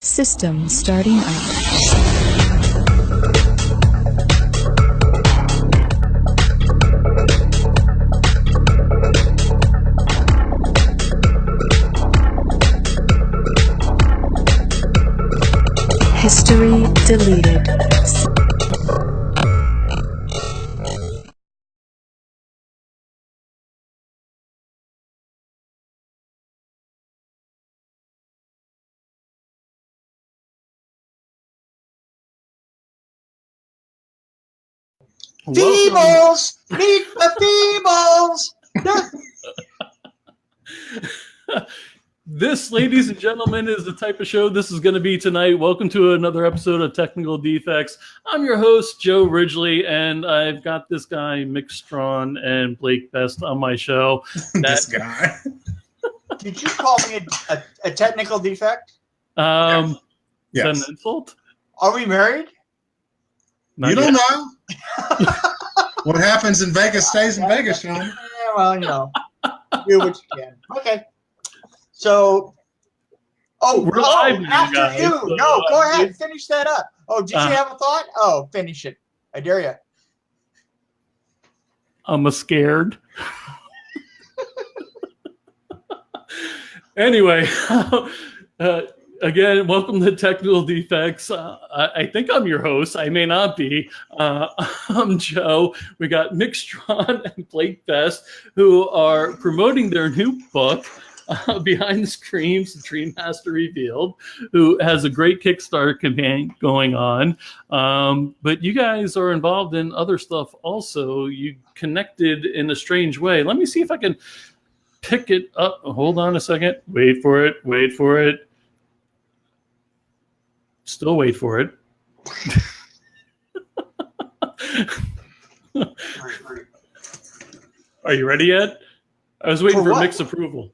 System starting up. History deleted. Feebles! Meet the Feebles! This, ladies and gentlemen, is the type of show this is going to be tonight. Welcome to another episode of Technical Defects. I'm your host, Joe Ridgely, and I've got this guy, Mick Strawn, and Blake Best on my show. This guy. Did you call me a technical defect? Is that an Yes. insult? Are we married? Not You don't yet. know. What happens in Vegas stays in Vegas, Sean. Yeah, well, you know, do what you can. Okay. So, We're live now, after guys, you. so, No, go ahead. Finish that up. Oh, did you have a thought? Oh, finish it. I dare you. I'm scared. Anyway, again, welcome to Technical Defects. I think I'm your host. I may not be. I'm Joe. We got Mick Strawn and Blake Best, who are promoting their new book, Behind the Screams, the Dream Master Revealed, who has a great Kickstarter campaign going on. But you guys are involved in other stuff also. You connected in a strange way. Let me see if I can pick it up. Hold on a second. Wait for it. Wait for it. Still wait for it. Are you ready yet? I was waiting For for what? Mick's approval.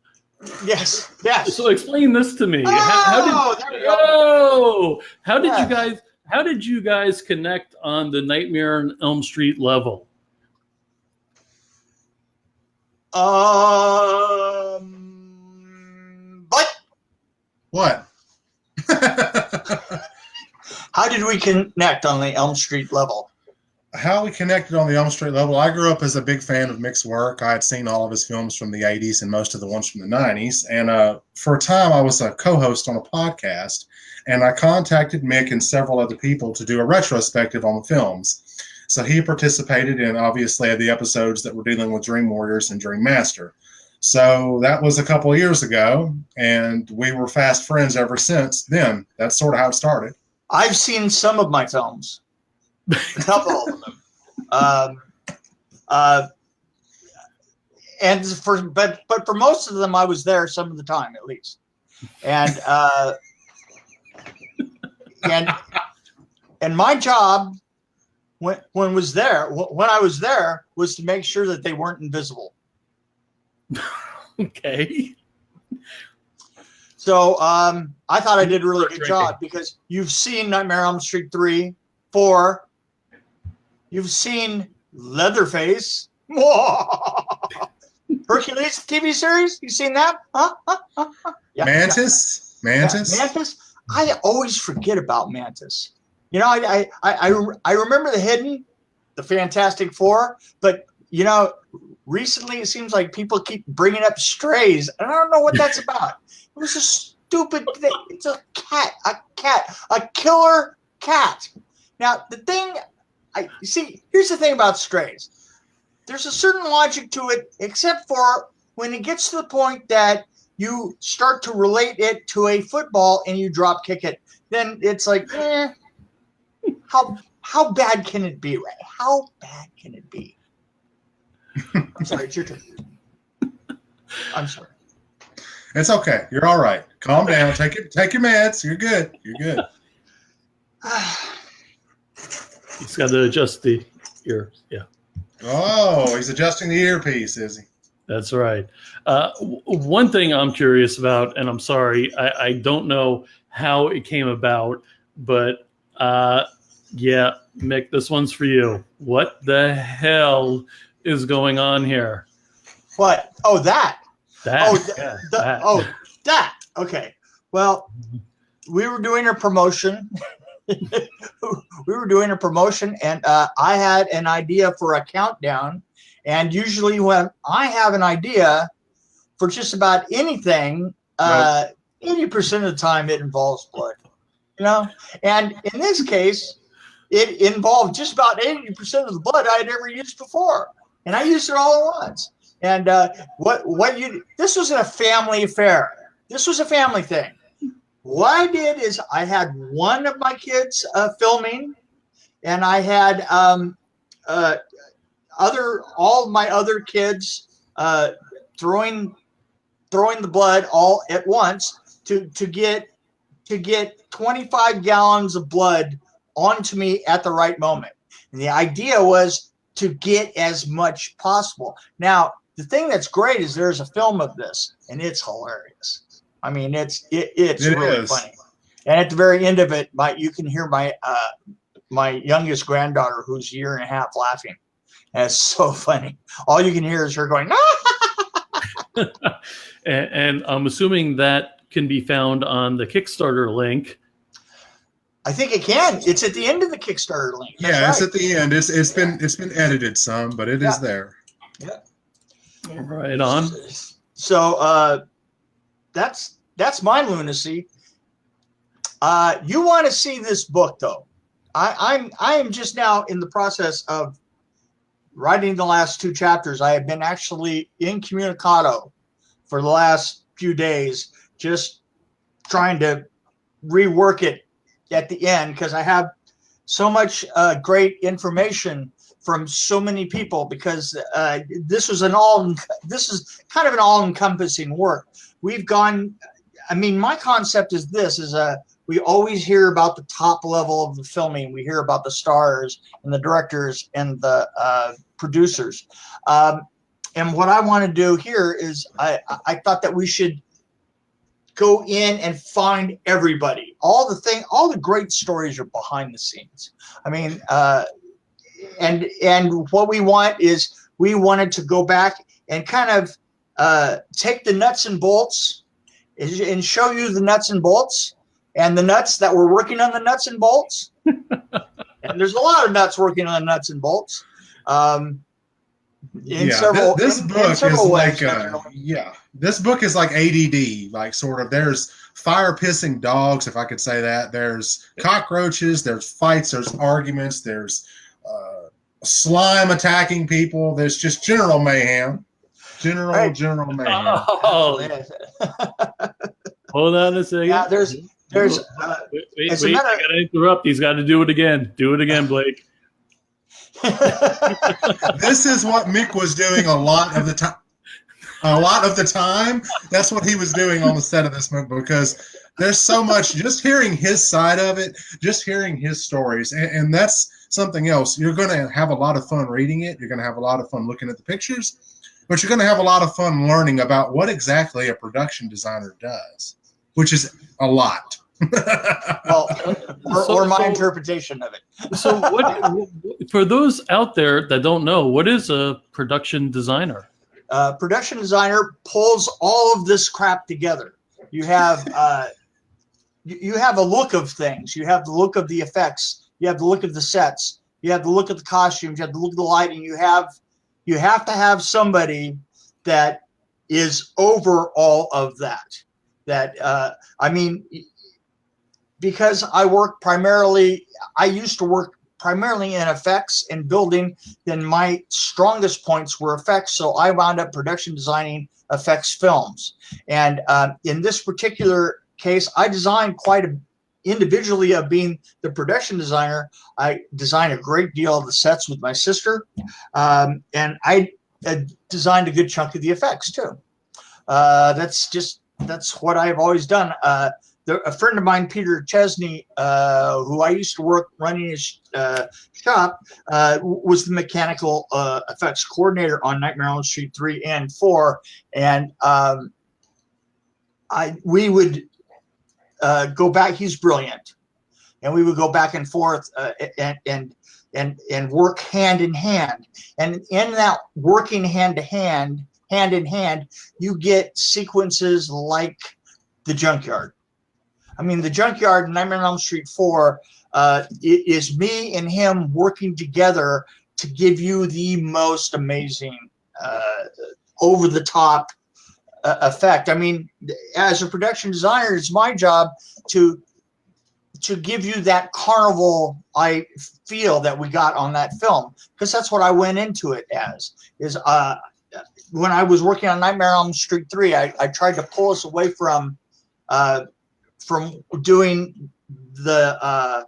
Yes. So explain this to me. Oh, there we go. How did you Yes. guys? How did you guys connect on the Nightmare on Elm Street level? What? What? How did we connect on the Elm Street level? How we connected on the Elm Street level, I grew up as a big fan of Mick's work. I had seen all of his films from the 80s and most of the ones from the 90s. And for a time, I was a co-host on a podcast, and I contacted Mick and several other people to do a retrospective on the films. So he participated in, obviously, the episodes that were dealing with Dream Warriors and Dream Master. So that was a couple of years ago, and we were fast friends ever since then. That's sort of how it started. I've seen some of my films. A couple of them. But for most of them, I was there some of the time, at least. And my job when I was there was to make sure that they weren't invisible. Okay. So I thought I did a really good job because you've seen Nightmare on Elm Street 3, 4. You've seen Leatherface. Hercules TV series. You seen that? Huh? Yeah, Mantis? yeah. Mantis? Yeah, Mantis. I always forget about Mantis. You know, I remember the Hidden, the Fantastic Four, but you know, recently it seems like people keep bringing up Strays, and I don't know what that's about. It was a stupid thing. It's a killer cat. Now the thing. You see, here's the thing about Strays. There's a certain logic to it, except for when it gets to the point that you start to relate it to a football and you drop kick it. Then it's like, how bad can it be, Ray? How bad can it be? I'm sorry, it's your turn. I'm sorry. It's okay. You're all right. Calm down. Take your meds. You're good. You're good. He's got to adjust the ear. Yeah. Oh, he's adjusting the earpiece, is he? That's right. One thing I'm curious about, and I'm sorry, I don't know how it came about, but yeah, Mick, this one's for you. What the hell is going on here? What? Oh, that. That. Oh, yeah, that. Okay. Well, we were doing a promotion. And I had an idea for a countdown. And usually when I have an idea for just about anything, 80% of the time it involves blood, And in this case, it involved just about 80% of the blood I had ever used before. And I used it all at once. And this wasn't a family affair. This was a family thing. What I did is I had one of my kids filming, and I had all of my other kids throwing the blood all at once to get 25 gallons of blood onto me at the right moment. And the idea was to get as much possible. Now, the thing that's great is there's a film of this, and it's hilarious. I mean, it's really funny. And at the very end of it, you can hear my youngest granddaughter, who's a year and a half, laughing. And it's so funny. All you can hear is her going, ah! And I'm assuming that can be found on the Kickstarter link. I think it can. It's at the end of the Kickstarter link. That's right. It's at the end. It's been edited some, but it is there. Yeah. Right on. So that's my lunacy. You want to see this book, though? I am just now in the process of writing the last 2 chapters. I have been actually incommunicado for the last few days, just trying to rework it at the end, because I have so much great information from so many people, because this is kind of an all-encompassing work. We've gone, I mean, my concept is this, we always hear about the top level of the filming. We hear about the stars and the directors and the producers. And what I want to do here is I thought that we should go in and find everybody. All the great stories are behind the scenes. I mean, and what we want is we wanted to go back and kind of take the nuts and bolts and show you the nuts and bolts and the nuts that were working on the nuts and bolts. And there's a lot of nuts working on the nuts and bolts. This book is like ADD, like sort of. There's fire pissing dogs, if I could say that. There's cockroaches. There's fights. There's arguments. There's slime attacking people. There's just general mayhem. General mayhem. Oh. Hold on a second. Yeah, there's. Wait, you got to interrupt. He's got to do it again. Do it again, Blake. This is what Mick was doing a lot of the time. A lot of the time, that's what he was doing on the set of this movie, because there's so much. Just hearing his side of it, just hearing his stories, and that's something else. You're going to have a lot of fun reading it. You're going to have a lot of fun looking at the pictures, but you're going to have a lot of fun learning about what exactly a production designer does, which is a lot. Well, or my interpretation of it. So, for those out there that don't know, what is a production designer? Production designer pulls all of this crap together. You have you have a look of things. You have the look of the effects. You have the look of the sets. You have the look of the costumes. You have the look of the lighting. You have to have somebody that is over all of that. I mean, because I used to work primarily in effects and building, then my strongest points were effects. So I wound up production designing effects films. And in this particular case, I designed individually of being the production designer. I designed a great deal of the sets with my sister. And I designed a good chunk of the effects too. That's what I've always done. A friend of mine, Peter Chesney, who I used to work running his shop, was the mechanical effects coordinator on Nightmare on Elm Street 3 and 4. And we would go back. He's brilliant. And we would go back and forth and work hand in hand. And in that working hand in hand, you get sequences like the junkyard. I mean, the Junkyard and Nightmare on Elm Street 4 is me and him working together to give you the most amazing, over-the-top effect. I mean, as a production designer, it's my job to give you that carnival I feel that we got on that film, because that's what I went into it as. Is when I was working on Nightmare on Elm Street 3, I tried to pull us away from doing the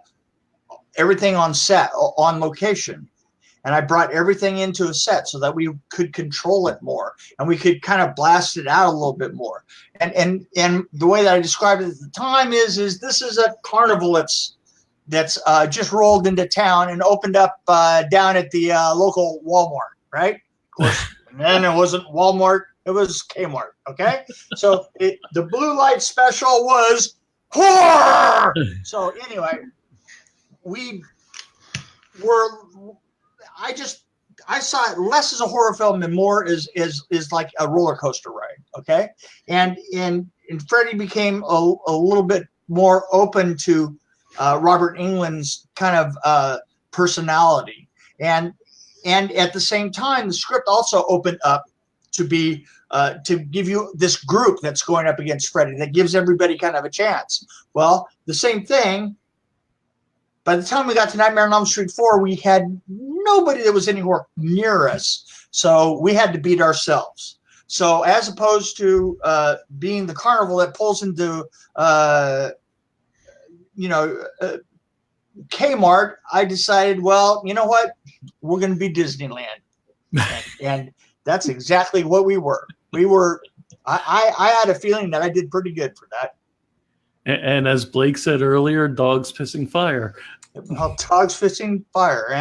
everything on set, on location. And I brought everything into a set so that we could control it more and we could kind of blast it out a little bit more. And the way that I described it at the time is this is a carnival that's just rolled into town and opened up down at the local Walmart, right? Of course, and then it wasn't Walmart, it was Kmart, okay? So the blue light special was horror! So anyway, we were... I saw it less as a horror film and more as like a roller coaster ride. Okay. And Freddie became a little bit more open to Robert Englund's kind of personality. And at the same time, the script also opened up to be to give you this group that's going up against Freddie that gives everybody kind of a chance. Well, the same thing. By the time we got to Nightmare on Elm Street 4, we had nobody that was anywhere near us. So we had to beat ourselves. So as opposed to being the carnival that pulls into, Kmart, I decided, well, you know what? We're going to be Disneyland. and that's exactly what we were. I had a feeling that I did pretty good for that. And as Blake said earlier, dogs pissing fire. Well, dogs pissing fire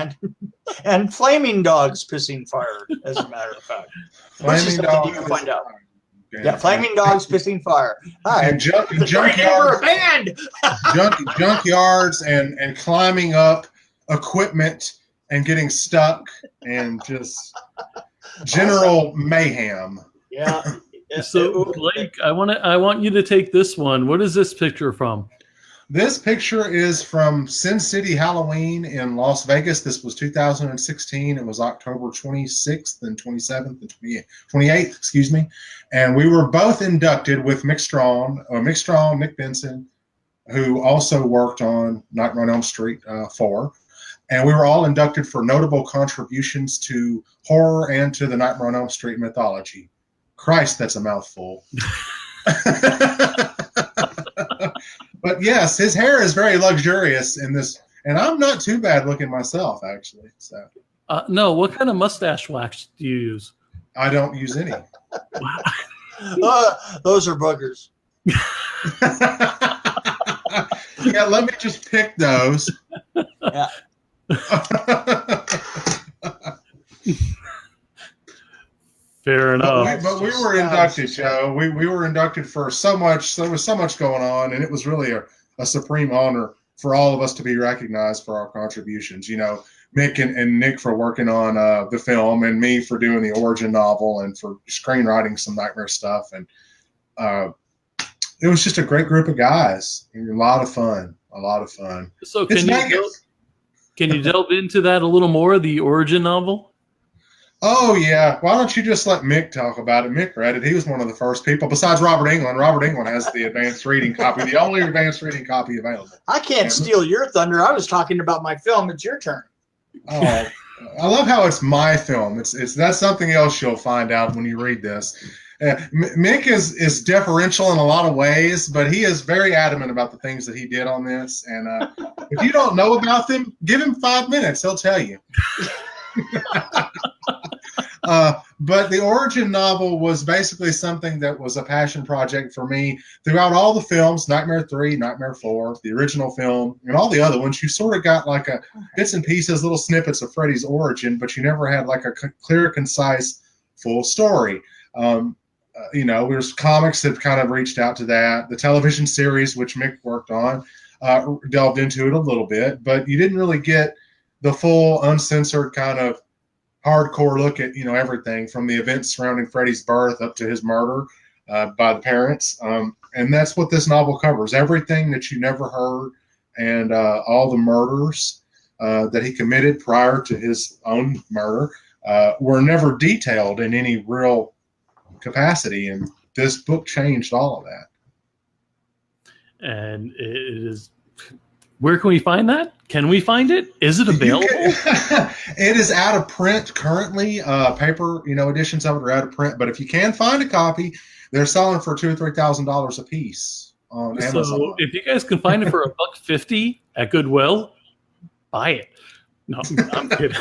and flaming dogs pissing fire, as a matter of fact. Flaming dogs. You can find out. Yeah, flaming dogs pissing fire. Hi. And junkyards and climbing up equipment and getting stuck and just general mayhem. Yeah. So Blake, I want you to take this one. What is this picture from? This picture is from Sin City Halloween in Las Vegas. This was 2016. It was October 26th and 27th and 28th, excuse me. And we were both inducted with Mick Strawn, Nick Benson, who also worked on Nightmare on Elm Street 4. And we were all inducted for notable contributions to horror and to the Nightmare on Elm Street mythology. Christ, that's a mouthful. But yes, his hair is very luxurious in this, and I'm not too bad looking myself, actually. So, no, what kind of mustache wax do you use? I don't use any. Those are boogers. Yeah, let me just pick those. Yeah. Fair enough. But we were inducted, Joe. We were inducted for so much. There was so much going on, and it was really a supreme honor for all of us to be recognized for our contributions. You know, Mick and Nick for working on the film, and me for doing the origin novel and for screenwriting some Nightmare stuff. And it was just a great group of guys. A lot of fun. So can you delve into that a little more, the origin novel? Oh, yeah. Why don't you just let Mick talk about it? Mick read it. He was one of the first people, besides Robert Englund. Robert Englund has the advanced reading copy, the only advanced reading copy available. I can't steal your thunder. I was talking about my film. It's your turn. Oh, I love how it's my film. That's something else you'll find out when you read this. Mick is deferential in a lot of ways, but he is very adamant about the things that he did on this. And if you don't know about them, give him 5 minutes. He'll tell you. But the origin novel was basically something that was a passion project for me throughout all the films, Nightmare 3, Nightmare 4, the original film, and all the other ones. You sort of got like a bits and pieces, little snippets of Freddy's origin, but you never had like a clear, concise, full story. There's comics that kind of reached out to that. The television series, which Mick worked on, delved into it a little bit, but you didn't really get the full, uncensored kind of hardcore look at everything from the events surrounding Freddy's birth up to his murder by the parents. And that's what this novel covers. Everything that you never heard, and all the murders that he committed prior to his own murder were never detailed in any real capacity. And this book changed all of that. And it is. Where can we find that? Can we find it? Is it available? It is out of print currently. Paper, editions of it are out of print. But if you can find a copy, they're selling for $2,000 or $3,000 a piece on Amazon. So if you guys can find it for $1.50 at Goodwill, buy it. No, I'm kidding.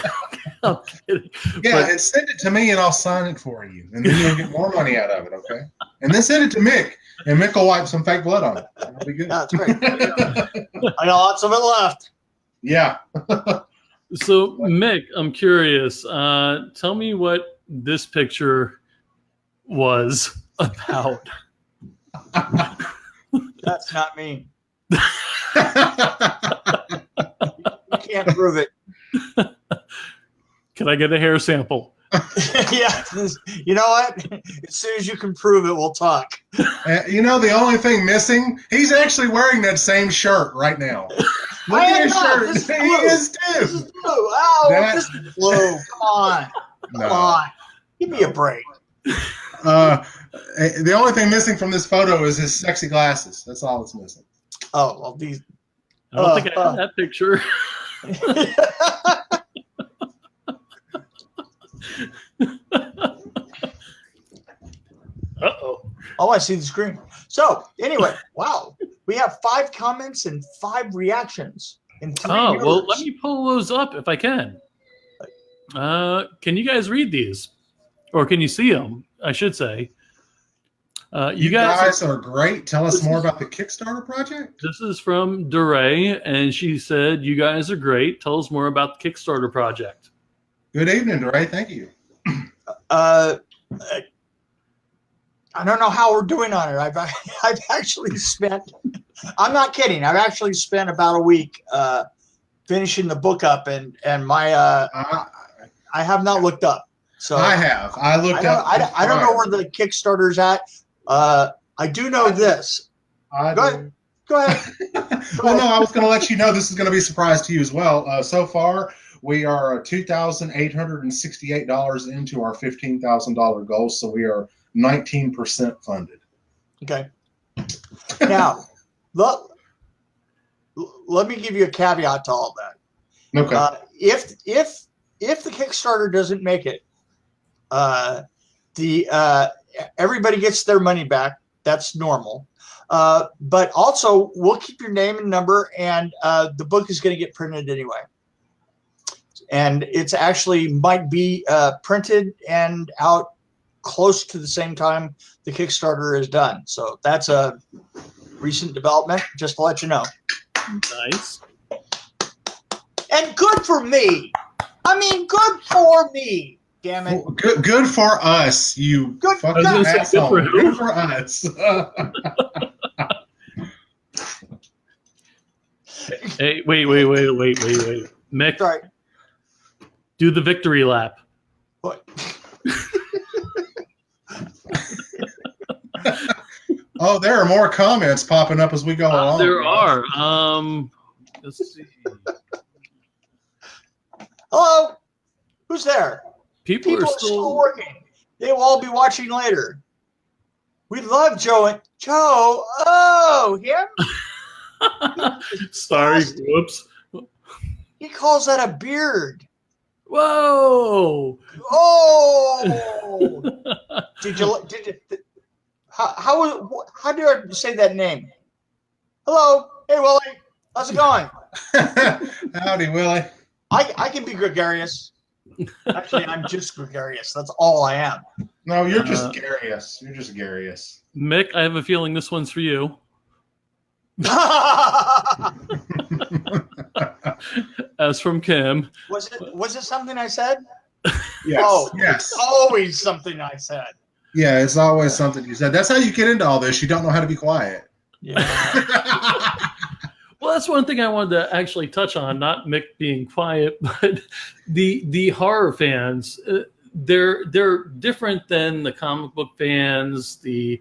I'm kidding. Yeah, and send it to me, and I'll sign it for you, and then you'll get more money out of it. Okay, and then send it to Mick, and Mick will wipe some fake blood on it. That'll be good. That's great. I got lots of it left. Yeah. So, Mick, I'm curious. Tell me what this picture was about. That's not me. You can't prove it. Can I get a hair sample? Yeah. You know what? As soon as you can prove it, we'll talk. The only thing missing, he's actually wearing that same shirt right now. Look I at am his not. shirt. This is He blue. is This is too. blue. Oh, this is blue. Come on. Come No. on. Give me a break. The only thing missing from this photo is his sexy glasses. That's all that's missing. Oh, well, these. I don't think I have that picture. Uh-oh. Oh, I see the screen. So, anyway, wow. We have 5 comments and 5 reactions. And 3 Oh, well, viewers. let me pull those up if I can. Can you guys read these? Or can you see them, I should say. You guys are great. Tell us more about the Kickstarter project. This is from DeRay, and she said, "You guys are great. Tell us more about the Kickstarter project." Good evening, DeRay. Thank you. I don't know how we're doing on it. I've actually spent, I'm not kidding, I've actually spent about a week finishing the book up, and my I have not looked up. So I have. I looked up. I don't know where the Kickstarter's at. I do know this. Go ahead. Well, no, I was going to let you know this is going to be a surprise to you as well. So far, we are $2,868 into our $15,000 goal, so we are 19% funded. Okay. Now, let me give you a caveat to all that. Okay. If the Kickstarter doesn't make it, everybody gets their money back. That's normal. But also, we'll keep your name and number, and the book is going to get printed anyway. And it's actually might be printed and out close to the same time the Kickstarter is done. So that's a recent development, just to let you know. Nice. And good for me. I mean, good for me. Damn it. Well, good for us, you Good- fucking I was gonna say, asshole. good for who? Good for us. Hey, wait. Mick, Sorry. do the victory lap. What? Oh, there are more comments popping up as we go along. There are. Let's see. Hello? Who's there? People People are are still working. They will all be watching later. We love Joe. Joe. Oh, him? Sorry. Whoops. He calls that a beard. Whoa. Oh. Did you? How do I say that name? Hello. Hey, Willie. How's it going? Howdy, Willie. I can be gregarious. Actually, I'm just gregarious. That's all I am. No, you're just garious. You're just garious. Mick, I have a feeling this one's for you. As from Kim. Was it something I said? Yes. Oh, yes. It's always something I said. Yeah, it's always something you said. That's how you get into all this. You don't know how to be quiet. Yeah. Well, that's one thing I wanted to actually touch on, not Mick being quiet, but the horror fans, they're different than the comic book fans, the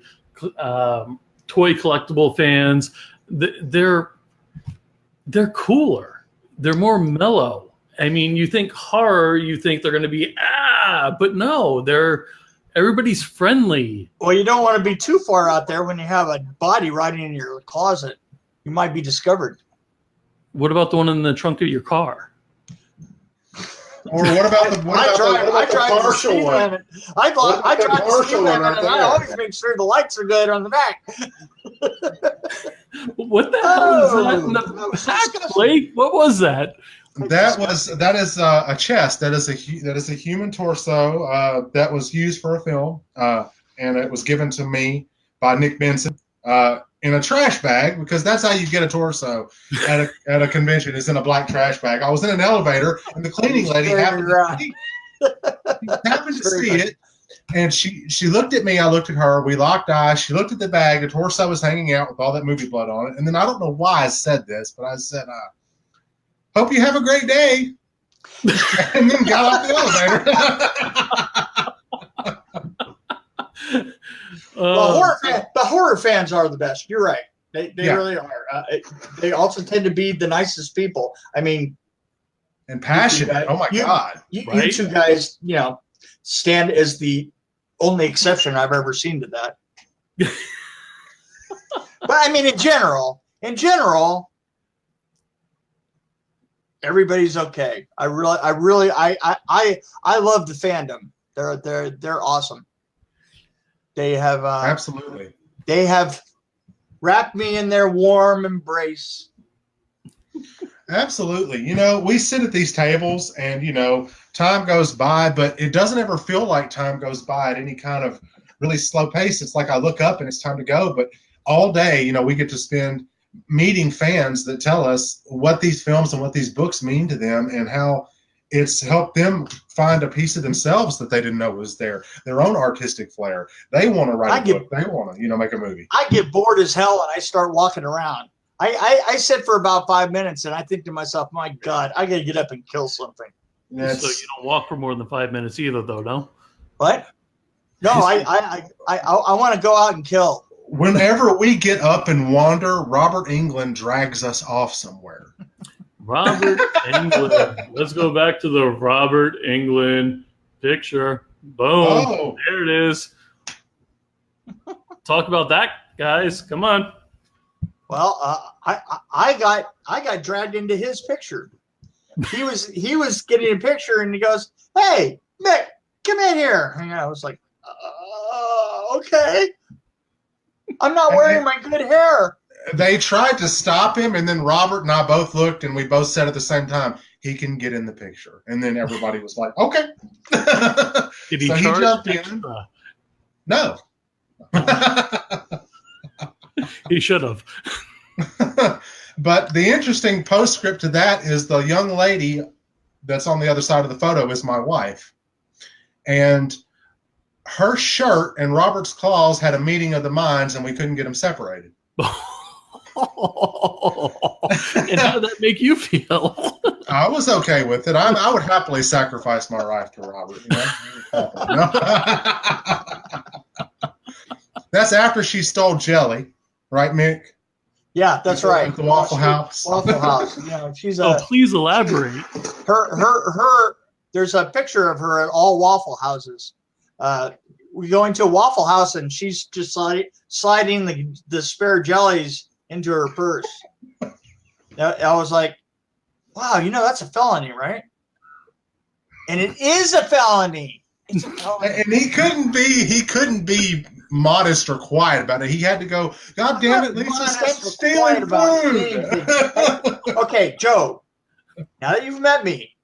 toy collectible fans, they're cooler. They're more mellow. I mean, you think horror, you think they're going to be but no, everybody's friendly. Well, you don't want to be too far out there when you have a body rotting in your closet. You might be discovered. What about the one in the trunk of your car? Or what about the partial one? I drive the speed limit, and I always make sure the lights are good on the back. What the hell is that in the back, Blake? What was that? That is a chest. That is a human torso that was used for a film, and it was given to me by Nick Benson in a trash bag, because that's how you get a torso at a convention, is in a black trash bag. I was in an elevator, and the cleaning lady happened to see it, and she looked at me. I looked at her. We locked eyes. She looked at the bag. The torso was hanging out with all that movie blood on it. And then I don't know why I said this, but I said, "Hope you have a great day," and then got off the elevator. The horror fans are the best. You're right. They really are. They also tend to be the nicest people. I mean, and passionate. Oh my God! You two guys, stand as the only exception I've ever seen to that. But I mean, in general, everybody's okay. I love the fandom. They're awesome. They have absolutely. They have wrapped me in their warm embrace. Absolutely. We sit at these tables, and time goes by, but it doesn't ever feel like time goes by at any kind of really slow pace. It's like I look up and it's time to go. But all day, we get to spend meeting fans that tell us what these films and what these books mean to them, and how it's helped them find a piece of themselves that they didn't know was there. Their own artistic flair. They want to write a book. They want to, make a movie. I get bored as hell and I start walking around. I sit for about 5 minutes and I think to myself, my God, I got to get up and kill something. So you don't walk for more than 5 minutes either, though, no? What? No, I want to go out and kill. Whenever we get up and wander, Robert Englund drags us off somewhere. Robert Englund. Let's go back to the Robert Englund picture. Boom. Oh. There it is. Talk about that, guys. Come on. Well, I got dragged into his picture. He was getting a picture, and he goes, "Hey, Mick, come in here." And I was like, "Okay." I'm not wearing my good hair. They tried to stop him, and then Robert and I both looked, and we both said at the same time, "He can get in the picture." And then everybody was like, "Okay." Did he so charge he jumped extra? in. No. He should have. But the interesting postscript to that is the young lady that's on the other side of the photo is my wife. And her shirt and Robert's claws had a meeting of the minds, and we couldn't get them separated. And how did that make you feel? I was okay with it. I would happily sacrifice my life to Robert. That's after she stole jelly, right, Mick? Yeah, that's right. At the Waffle House. Waffle House. She's a. Oh, please elaborate. Her. There's a picture of her at all Waffle Houses. We go into a Waffle House, and she's just sliding the spare jellies into her purse. I was like, wow, that's a felony, right? And it is a felony. It's a felony. And he couldn't be modest or quiet about it. He had to go, "God damn it, Lisa, stop stealing food." Okay, Joe, now that you've met me,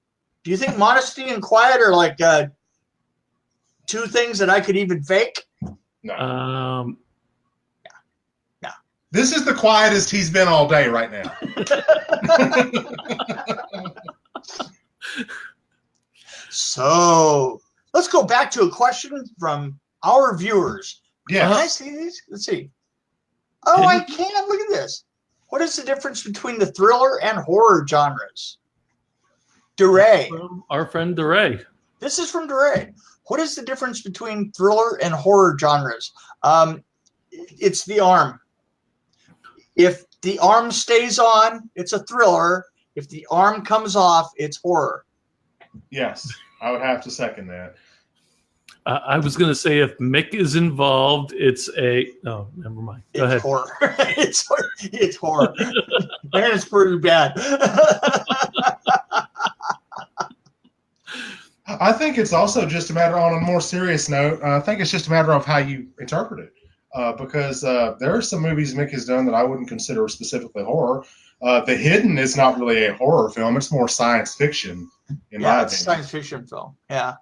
do you think modesty and quiet are like two things that I could even fake? No. No. This is the quietest he's been all day right now. So let's go back to a question from our viewers. Yeah. Can I see these? Let's see. Oh, I can. Look at this. What is the difference between the thriller and horror genres? DeRay. Our friend DeRay. This is from DeRay. What is the difference between thriller and horror genres? It's the arm. If the arm stays on, it's a thriller. If the arm comes off, it's horror. Yes, I would have to second that. I was going to say if Mick is involved, it's a... Oh, never mind. Go ahead. Horror. It's horror. Man, it's pretty bad. I think it's also just a matter, on a more serious note, I think it's just a matter of how you interpret it. Because there are some movies Mick has done that I wouldn't consider specifically horror. The Hidden is not really a horror film. It's more science fiction, in my it's a opinion. science fiction film. Yeah.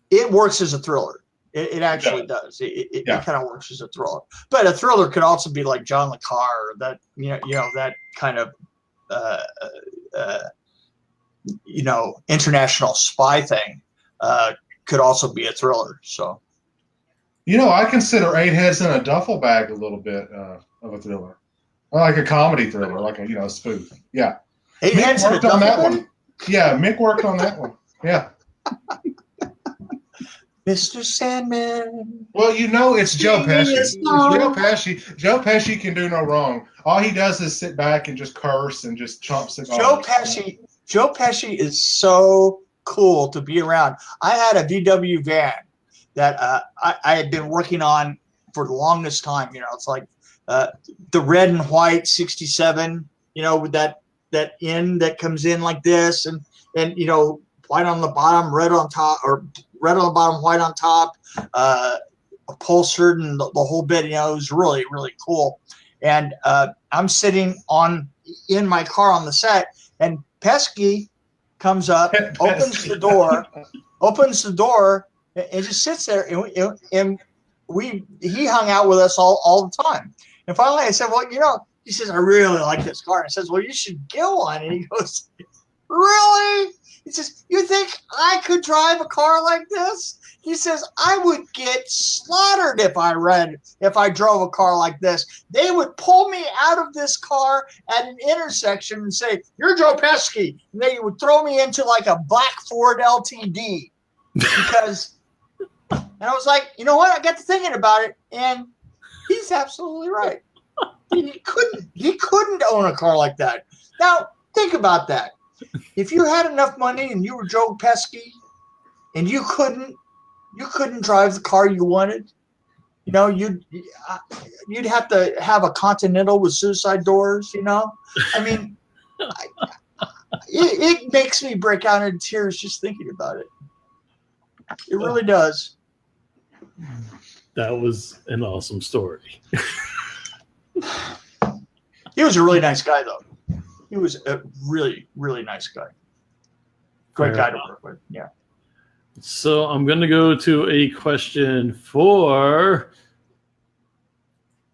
It works as a thriller. It actually does. It kind of works as a thriller. But a thriller could also be like John le Carre, that that kind of international spy thing could also be a thriller. So, I consider Eight Heads in a Duffel Bag a little bit of a thriller, like a comedy thriller, like a spoof. Yeah, Eight Heads in a Duffel Duffel Bag. Bag? Yeah, Mick worked on that one. Yeah. Mr. Sandman. Well, it's Joe Pesci. Yes, Joe Pesci can do no wrong. All he does is sit back and just curse and just chomp cigars. Joe Pesci is so cool to be around. I had a VW van that I had been working on for the longest time. It's like the red and white 67. With that end that comes in like this, and white on the bottom, red on top, or red on the bottom, white on top, upholstered, and the whole bit. It was really, really cool. And I'm sitting in my car on the set, and Pesky comes up, opens the door, and just sits there. And he hung out with us all the time. And finally, I said, "Well, he says, I really like this car." And I says, "Well, you should get one." And he goes, "Really?" He says, "You think I could drive a car like this?" He says, "I would get slaughtered if I drove a car like this. They would pull me out of this car at an intersection and say, 'You're Joe Pesky.' And they would throw me into like a black Ford LTD." Because, and I was like, you know what? I got to thinking about it, and he's absolutely right. He couldn't own a car like that. Now, think about that. If you had enough money and you were Joe Pesky, and you couldn't drive the car you wanted, you'd have to have a Continental with suicide doors. I mean, it makes me break out into tears just thinking about it. It really does. That was an awesome story. He was a really nice guy, though. He was a really, really nice guy. Great guy to work with. Yeah. So I'm going to go to a question for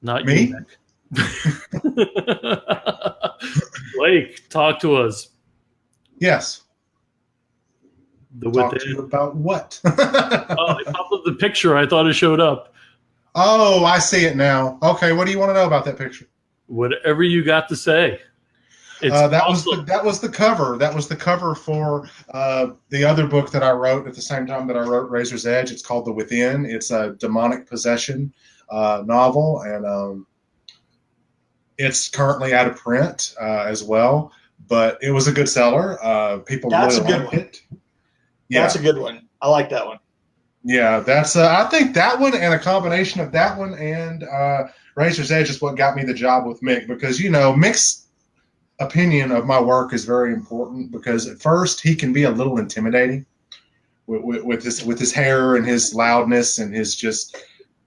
not me. You, Blake, talk to us. Yes. Talk to you about what? Oh, I popped up the picture. I thought it showed up. Oh, I see it now. Okay, what do you want to know about that picture? Whatever you got to say. That was the cover. That was the cover for the other book that I wrote at the same time that I wrote Razor's Edge. It's called The Within. It's a demonic possession novel, and it's currently out of print as well. But it was a good seller. People really liked it. Yeah, that's a good one. I like that one. Yeah, that's I think that one and a combination of that one and Razor's Edge is what got me the job with Mick, because Mick's opinion of my work is very important, because at first he can be a little intimidating with his hair and his loudness and his just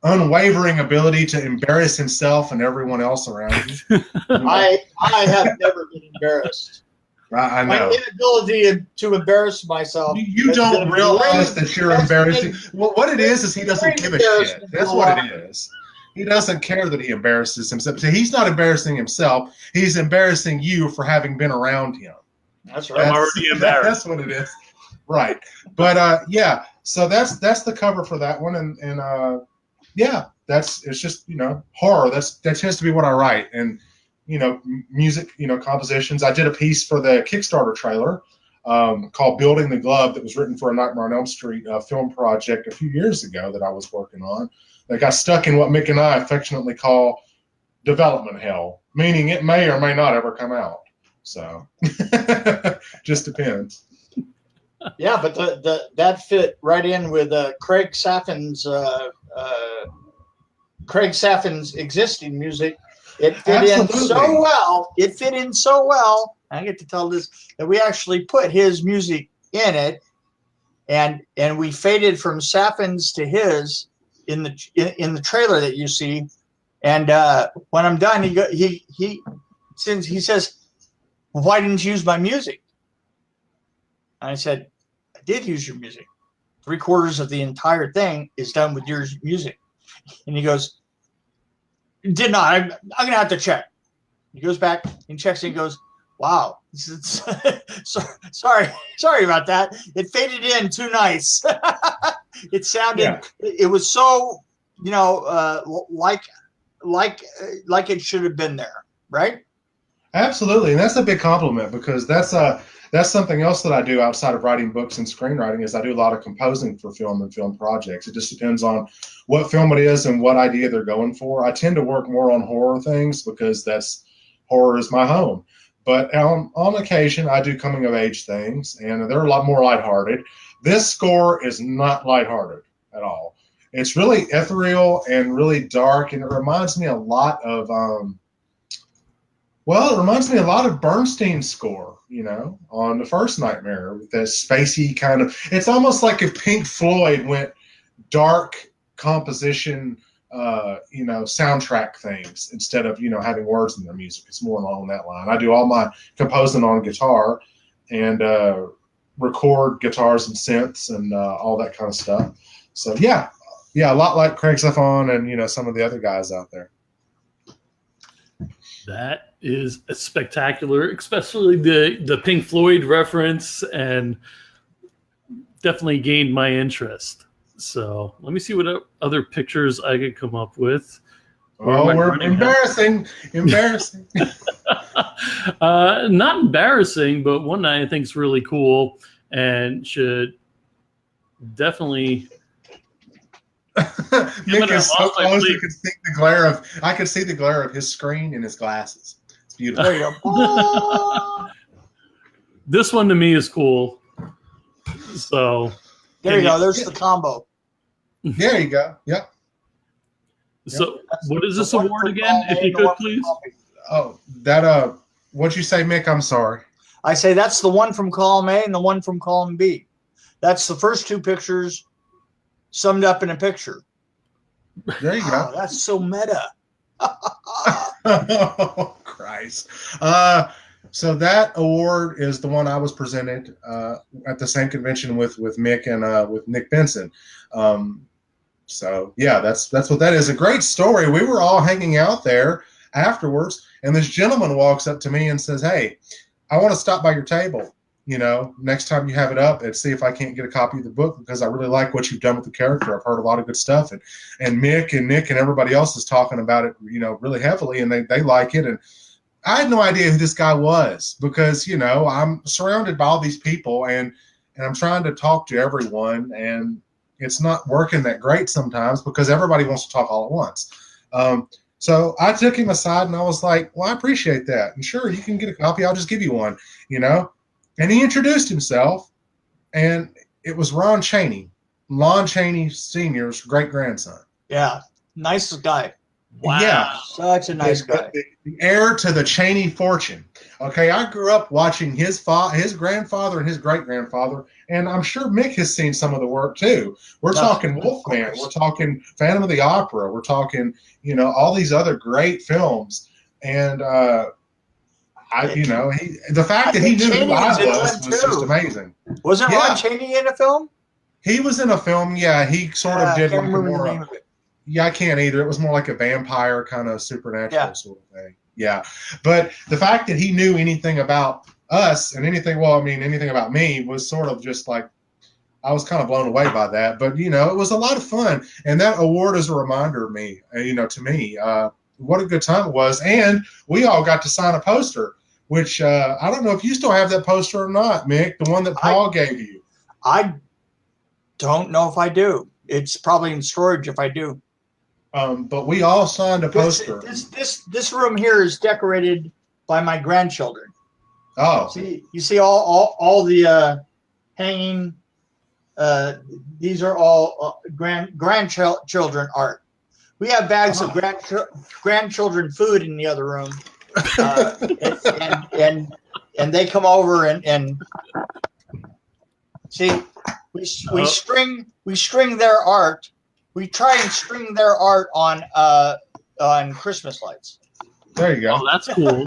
unwavering ability to embarrass himself and everyone else around him. I have never been embarrassed. I know. My inability to embarrass myself. You don't realize that you're embarrassing. Well, what it is he doesn't give a shit. That's what it is. He doesn't care that he embarrasses himself. So he's not embarrassing himself. He's embarrassing you for having been around him. That's right. I'm already embarrassed. That's what it is. Right. But yeah, so that's the cover for that one. And yeah, it's just, horror. That tends to be what I write. And music, compositions. I did a piece for the Kickstarter trailer called Building the Glove that was written for a Nightmare on Elm Street film project a few years ago that I was working on. That got stuck in what Mick and I affectionately call development hell, meaning it may or may not ever come out. So just depends. Yeah, but that fit right in with Craig Saffin's existing music. It fit in so well. It fit in so well. I get to tell this that we actually put his music in it, and we faded from Saffin's to his in the trailer that you see. And when I'm done, he says, well, "Why didn't you use my music?" And I said, "I did use your music. 3/4 of the entire thing is done with your music." And he goes, "Did not. I'm going to have to check." He goes back and checks and he goes, "Wow, sorry about that. It faded in too nice." It sounded, it was so, like it should have been there, right? Absolutely, and that's a big compliment, because that's something else that I do outside of writing books and screenwriting. Is I do a lot of composing for film and film projects. It just depends on what film it is and what idea they're going for. I tend to work more on horror things because horror is my home. But on occasion, I do coming of age things, and they're a lot more lighthearted. This score is not lighthearted at all. It's really ethereal and really dark, and it reminds me a lot of Bernstein's score, on the first Nightmare, with that spacey kind of. It's almost like if Pink Floyd went dark composition, soundtrack things instead of having words in their music. It's more along that line. I do all my composing on guitar and record guitars and synths and all that kind of stuff. So yeah, a lot like Craig Safon and some of the other guys out there. That is spectacular, especially the Pink Floyd reference, and definitely gained my interest. So let me see what other pictures I could come up with. We're embarrassing. Not embarrassing, but one that I think is really cool and should definitely. Mick is so close. I could see the glare of his screen and his glasses. It's beautiful. There you go. This one to me is cool. So there you go. There's the combo. There you go. Yep. So what is this award again? If you could, please. Oh, that what'd you say, Mick? I'm sorry. I say that's the one from column A and the one from column B. That's the first two pictures summed up in a picture. There you go. That's so meta. Oh, Christ. So that award is the one I was presented at the same convention with Mick and with Nick Benson. So yeah, that's what that is. A great story. We were all hanging out there afterwards, and this gentleman walks up to me and says, "Hey, I want to stop by your table, next time you have it up, and see if I can't get a copy of the book, because I really like what you've done with the character. I've heard a lot of good stuff, and Mick and Nick and everybody else is talking about it, really heavily, and they like it." And I had no idea who this guy was, because, I'm surrounded by all these people, and I'm trying to talk to everyone, and it's not working that great sometimes because everybody wants to talk all at once. So I took him aside and I was like, "Well, I appreciate that. And sure, you can get a copy. I'll just give you one, And he introduced himself, and it was Lon Chaney Sr.'s great-grandson. Yeah, nice guy. Wow. Yeah. Such a nice guy. The heir to the Chaney fortune. Okay, I grew up watching his grandfather and his great-grandfather, and I'm sure Mick has seen some of the work too. We're talking Wolfman, we're talking Phantom of the Opera, we're talking, all these other great films. And the fact that he knew who I was just amazing. Wasn't Ron Chaney in a film? He was in a film, yeah. He sort of did I can't like remember the name of it. Yeah, I can't either. It was more like a vampire kind of supernatural sort of thing. Yeah. But the fact that he knew anything about us and anything about me was sort of just like, I was kind of blown away by that. But, it was a lot of fun. And that award is a reminder of me, to me, what a good time it was. And we all got to sign a poster, which I don't know if you still have that poster or not, Mick, the one that Paul gave you. I don't know if I do. It's probably in storage if I do. But we all signed a poster. This room here is decorated by my grandchildren. Oh, You see all the hanging. These are all grandchildren art. We have bags of grandchildren food in the other room, and they come over and see. We string their art. We try and string their art on Christmas lights. there you go. Oh, that's cool.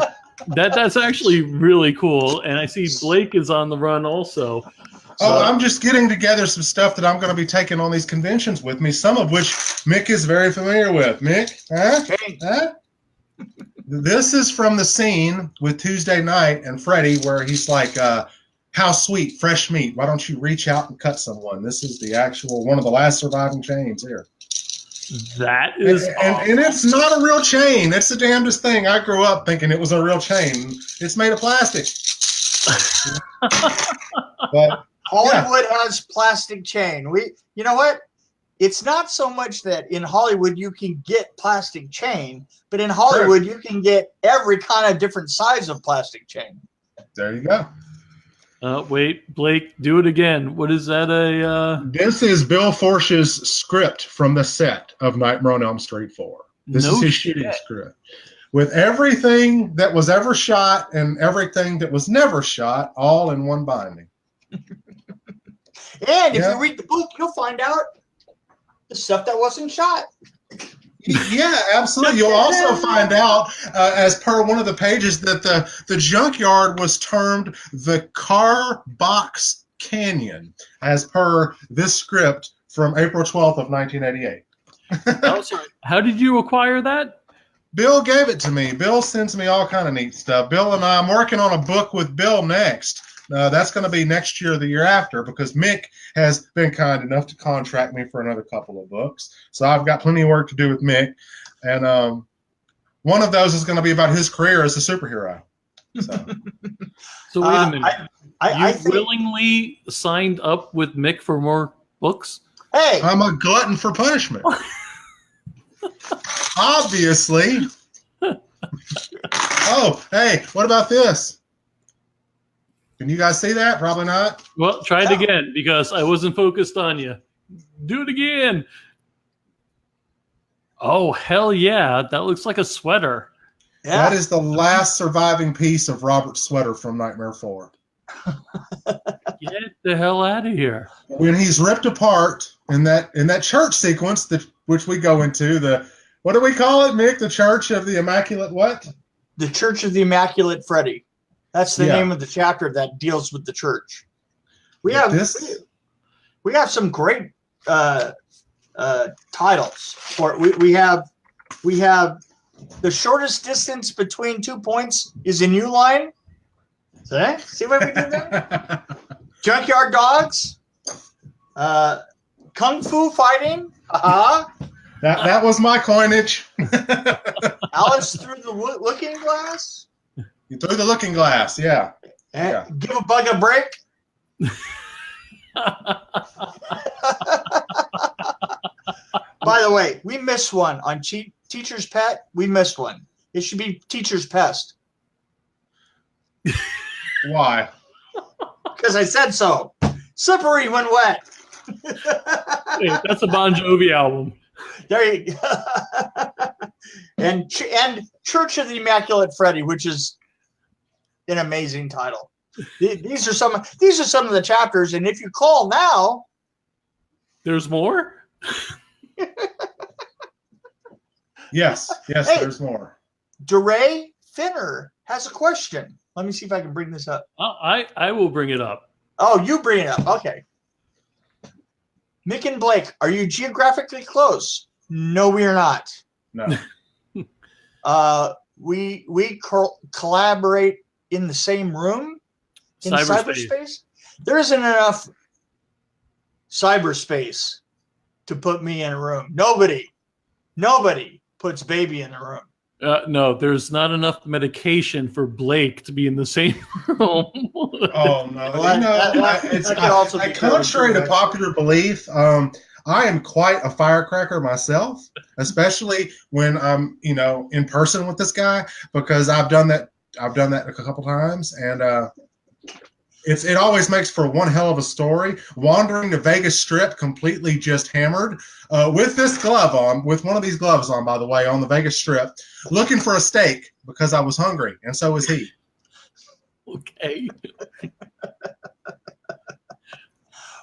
That's actually really cool. And I see Blake is on the run also. Oh, I'm just getting together some stuff that I'm going to be taking on these conventions with me, some of which Mick is very familiar with. Mick, huh? This is from the scene with Tuesday Night and Freddy where he's like, how sweet, fresh meat. Why don't you reach out and cut someone? This is the actual, one of the last surviving chains here. That is awesome. And it's not a real chain. It's the damnedest thing. I grew up thinking it was a real chain. It's made of plastic. But Hollywood has plastic chain. You know what? It's not so much that in Hollywood you can get plastic chain, but in Hollywood you can get every kind of different size of plastic chain. There you go. Wait, Blake, do it again. What is that? This is Bill Forsh's script from the set of Nightmare on Elm Street 4. This is his shooting script. With everything that was ever shot and everything that was never shot all in one binding. And if you read the book, you'll find out the stuff that wasn't shot. Yeah, absolutely. You'll also find out, as per one of the pages, that the junkyard was termed the Car Box Canyon, as per this script from April 12th of 1988. Oh, sorry. How did you acquire that? Bill gave it to me. Bill sends me all kind of neat stuff. Bill and I'm working on a book with Bill next. That's going to be next year or the year after because Mick has been kind enough to contract me for another couple of books. So I've got plenty of work to do with Mick. And one of those is going to be about his career as a superhero. So wait a minute. I willingly signed up with Mick for more books? Hey! I'm a glutton for punishment. Obviously. Oh, hey, what about this? Can you guys see that? Probably not. Well, try it again because I wasn't focused on you. Do it again. Oh, hell yeah. That looks like a sweater. Yeah. That is the last surviving piece of Robert's sweater from Nightmare 4. Get the hell out of here. When he's ripped apart in that church sequence which we go into, what do we call it, Mick? The Church of the Immaculate what? The Church of the Immaculate Freddy. That's the name of the chapter that deals with the church. We have some great titles for it. We have the shortest distance between 2 points is a new line. See what we did there? Junkyard Dogs. Kung Fu Fighting. That was my coinage. Alice Through the Looking Glass. You threw the looking glass, yeah. And Give a Bug a Break. By the way, we missed one on Teacher's Pet. We missed one. It should be Teacher's Pest. Why? Because I said so. Slippery when wet. Hey, that's a Bon Jovi album. There you go. and Church of the Immaculate Freddy, which is an amazing title. These are some of the chapters, and if you call now, there's more. Yes, hey, there's more. DeRay Finner has a question. Let me see if I can bring this up. I will bring it up. Oh, you bring it up. Okay. Mick and Blake, are you geographically close? No, we are not. No. We collaborate in the same room in cyberspace. There isn't enough cyberspace to put me in a room. Nobody puts baby in a room. No, there's not enough medication for Blake to be in the same room. Oh no! Well, contrary to popular belief, I am quite a firecracker myself, especially when I'm, in person with this guy, because I've done that a couple times, and it always makes for one hell of a story. Wandering the Vegas Strip completely just hammered with this glove on, with one of these gloves on, by the way, on the Vegas Strip, looking for a steak because I was hungry, and so was he. Okay.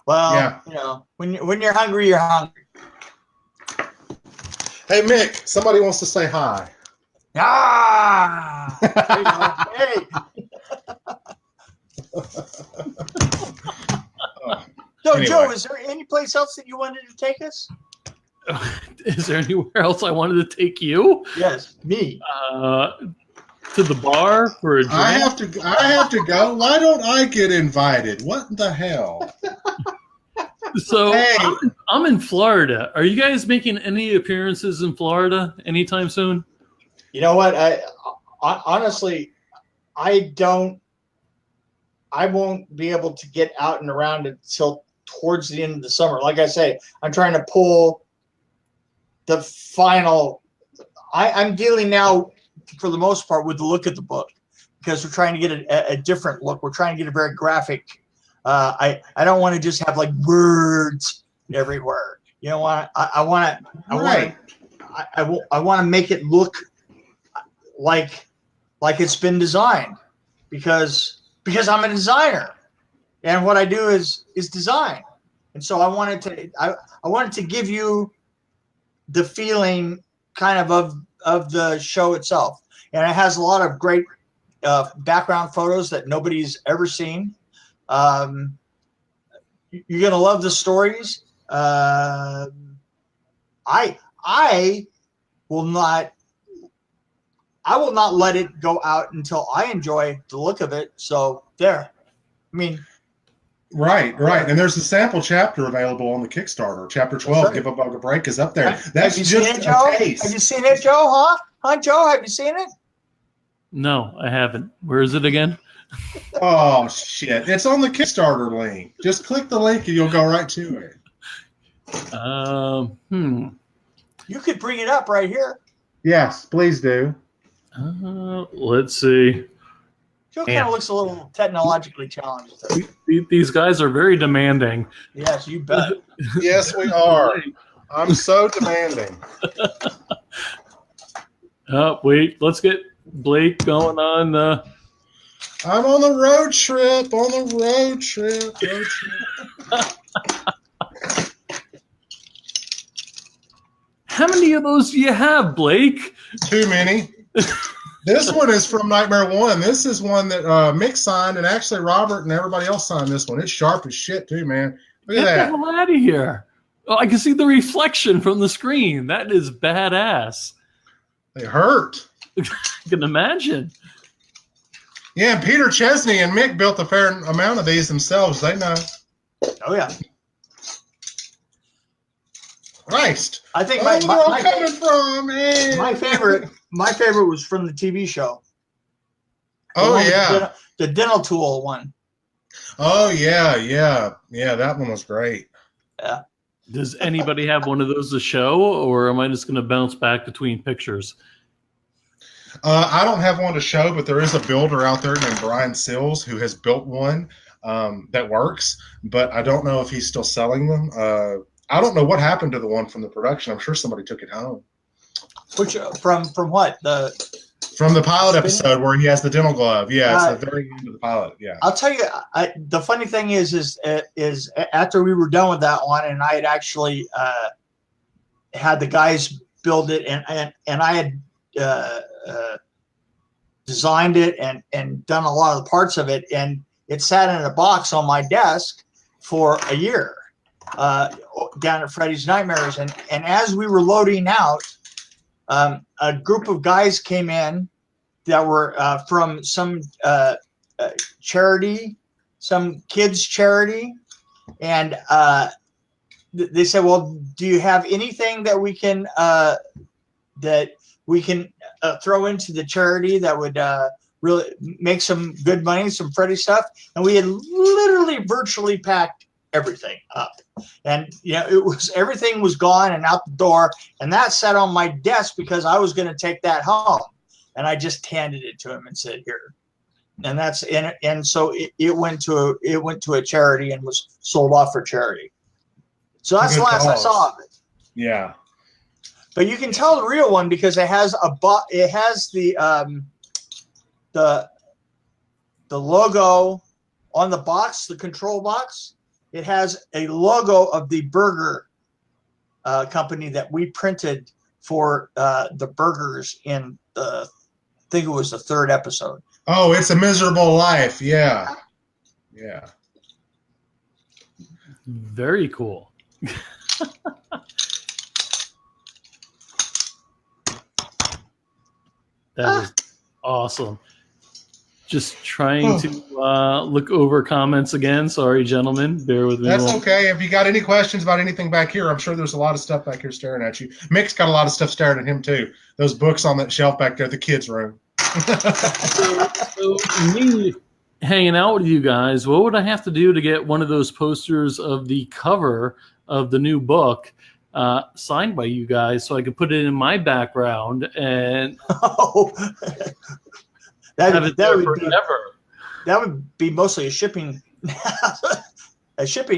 Well, Yeah. When you're hungry, you're hungry. Hey, Mick, somebody wants to say hi. Ah! There you go. Hey. So, Anyway. Joe, is there any place else that you wanted to take us? Is there anywhere else I wanted to take you? Yes, me. To the bar for a drink? I have to go. Why don't I get invited? What the hell? So Hey. I'm in Florida. Are you guys making any appearances in Florida anytime soon? You know what? I honestly, I won't be able to get out and around until towards the end of the summer. Like I say, I'm trying to pull the final. I'm dealing now, for the most part, with the look of the book, because we're trying to get a different look. We're trying to get a very graphic. I don't want to just have like words everywhere. You know what? I want to make it look like it's been designed, because I'm a designer, and what I do is design, and so I wanted to give you the feeling kind of the show itself, and it has a lot of great background photos that nobody's ever seen. You're gonna love the stories. I will not let it go out until I enjoy the look of it. So there. I mean, Right. And there's a sample chapter available on the Kickstarter. Chapter 12, right. Give a Bug a Break, is up there. Have That's you just seen it, Joe? a taste. Have you seen it, Joe? Huh, Joe? Have you seen it? No, I haven't. Where is it again? Oh, shit. It's on the Kickstarter link. Just click the link and you'll go right to it. You could bring it up right here. Yes, please do. Let's see. Joe kind of looks a little technologically challenged. These guys are very demanding. Yes, you bet. Yes, we are. I'm so demanding. Wait, let's get Blake going on. I'm on the road trip. How many of those do you have, Blake? Too many. This one is from Nightmare 1. This is one that Mick signed, and actually Robert and everybody else signed this one. It's sharp as shit, too, man. Look at Get that. the hell out of here. Oh, I can see the reflection from the screen. That is badass. They hurt. I can imagine. Yeah, and Peter Chesney and Mick built a fair amount of these themselves. They know. Oh yeah. Christ. I think Where are all coming from? Man. my favorite was from the TV show. Oh yeah. The dental tool one. Oh yeah. That one was great. Yeah. Does anybody have one of those to show, or am I just going to bounce back between pictures? I don't have one to show, but there is a builder out there named Brian Sills who has built one that works, but I don't know if he's still selling them. I don't know what happened to the one from the production. I'm sure somebody took it home. Which from what? From the pilot episode where he has the dental glove. Yeah, it's the very end of the pilot. Yeah. I'll tell you, the funny thing is after we were done with that one, and I had actually had the guys build it, and I had designed it and done a lot of the parts of it, and it sat in a box on my desk for a year down at Freddy's Nightmares, and as we were loading out, a group of guys came in that were from some charity, some kids charity, and they said, "Well, do you have anything that we can throw into the charity that would really make some good money, some Freddy stuff?" And we had literally virtually packed everything up. And everything was gone and out the door, and that sat on my desk because I was going to take that home, and I just handed it to him and said, "Here." And that's and so it went to a charity and was sold off for charity. So that's the last I saw of it. Yeah. But you can tell the real one because it has the logo on the box, the control box. It has a logo of the burger company that we printed for the burgers in I think it was the 3rd episode. Oh, It's a Miserable Life. Yeah. Yeah. Very cool. That is awesome. Just trying to look over comments again. Sorry, gentlemen. Bear with me. That's okay. If you got any questions about anything back here, I'm sure there's a lot of stuff back here staring at you. Mick's got a lot of stuff staring at him, too. Those books on that shelf back there, the kids' room. So me hanging out with you guys, what would I have to do to get one of those posters of the cover of the new book signed by you guys so I could put it in my background and that would be mostly a shipping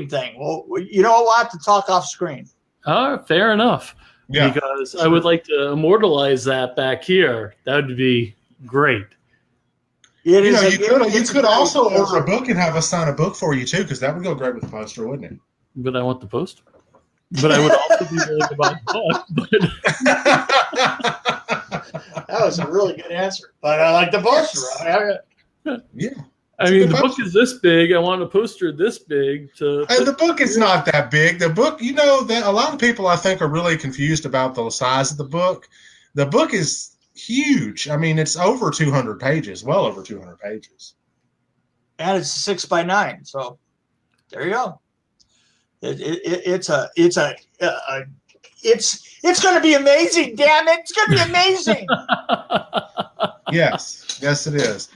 thing. Well, we'll have to talk off screen. Fair enough. Yeah. Because I would like to immortalize that back here. That would be great. You could also order a book and have us sign a book for you too, because that would go great with the poster, wouldn't it? But I want the poster. But I would also be willing to buy the book. That was a really good answer. But I like the poster. Yeah. I mean, the book is this big. I want a poster this big And the book is not that big. The book, that a lot of people I think are really confused about the size of the book. The book is huge. I mean, it's over 200 pages, well over 200 pages. And it's 6x9. So there you go. It's going to be amazing. Damn it. It's going to be amazing. Yes, it is.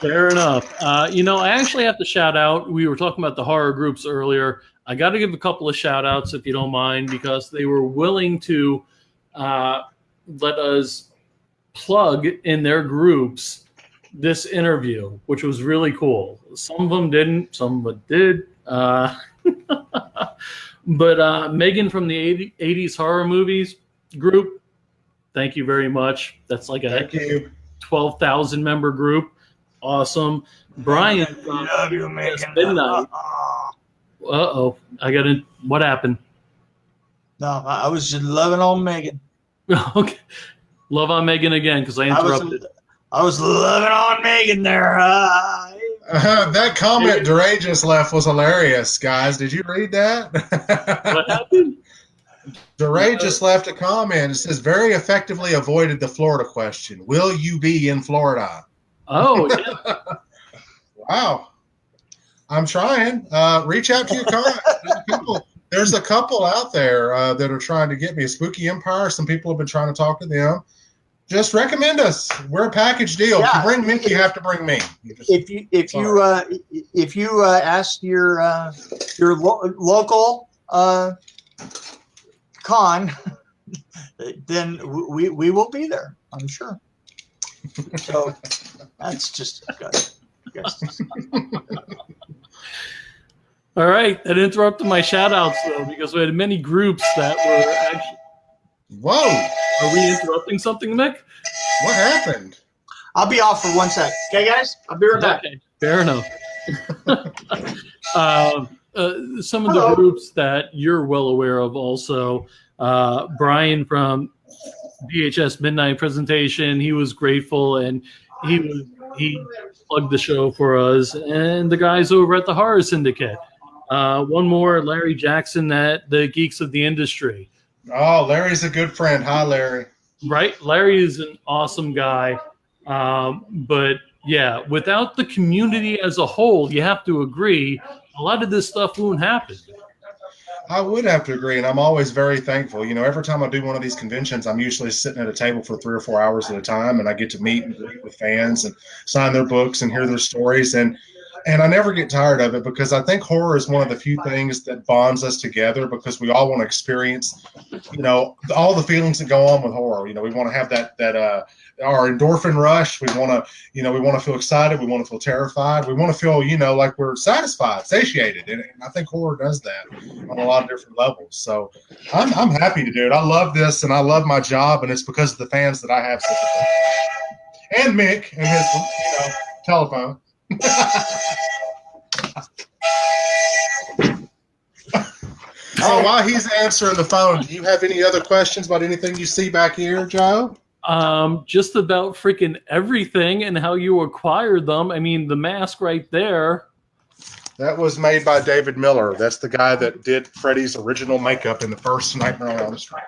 Fair enough. I actually have to shout out. We were talking about the horror groups earlier. I got to give a couple of shout outs, if you don't mind, because they were willing to let us plug in their groups this interview, which was really cool. Some of them didn't, some of them did. But Megan from the 80s horror movies group, thank you very much. That's like a 12,000 member group. Awesome. Brian from Midnight. Uh-oh. What happened? No, I was just loving on Megan. Okay. Love on Megan again because I interrupted. I was loving on Megan there. That comment DeRay just left was hilarious, guys. Did you read that? What happened? DeRay just left a comment. It says, very effectively avoided the Florida question. Will you be in Florida? Oh, yeah. Wow. I'm trying. Reach out to your comments. There's a couple out there that are trying to get me. Spooky Empire, some people have been trying to talk to them. Just recommend us. We're a package deal. Yeah. If you bring Mick, you have to bring me. If you ask your local con, then we will be there. I'm sure. So that's just good. All right. That interrupted my shout outs though, because we had many groups that were actually. Whoa. Are we interrupting something, Mick? What happened? I'll be off for 1 sec. Okay, guys? I'll be right back. Okay. Fair enough. Some of the groups that you're well aware of also, Brian from VHS Midnight Presentation, he was grateful and he plugged the show for us, and the guys over at the Horror Syndicate. One more, Larry Jackson at the Geeks of the Industry. Oh, Larry's a good friend. Hi, Larry. Right? Larry is an awesome guy. But yeah, without the community as a whole, you have to agree, a lot of this stuff won't happen. I would have to agree, and I'm always very thankful. Every time I do one of these conventions, I'm usually sitting at a table for 3 or 4 hours at a time, and I get to meet and greet with fans and sign their books and hear their stories. And And I never get tired of it because I think horror is one of the few things that bonds us together because we all want to experience, all the feelings that go on with horror. We want to have that our endorphin rush. We want to, we want to feel excited. We want to feel terrified. We want to feel, like we're satisfied, satiated. And I think horror does that on a lot of different levels. So I'm happy to do it. I love this and I love my job. And it's because of the fans that I have. And Mick and his, telephone. So while he's answering the phone, do you have any other questions about anything you see back here, Joe? Just about freaking everything and how you acquired them. I mean, the mask right there. That was made by David Miller. That's the guy that did Freddy's original makeup in the first Nightmare on Elm Street.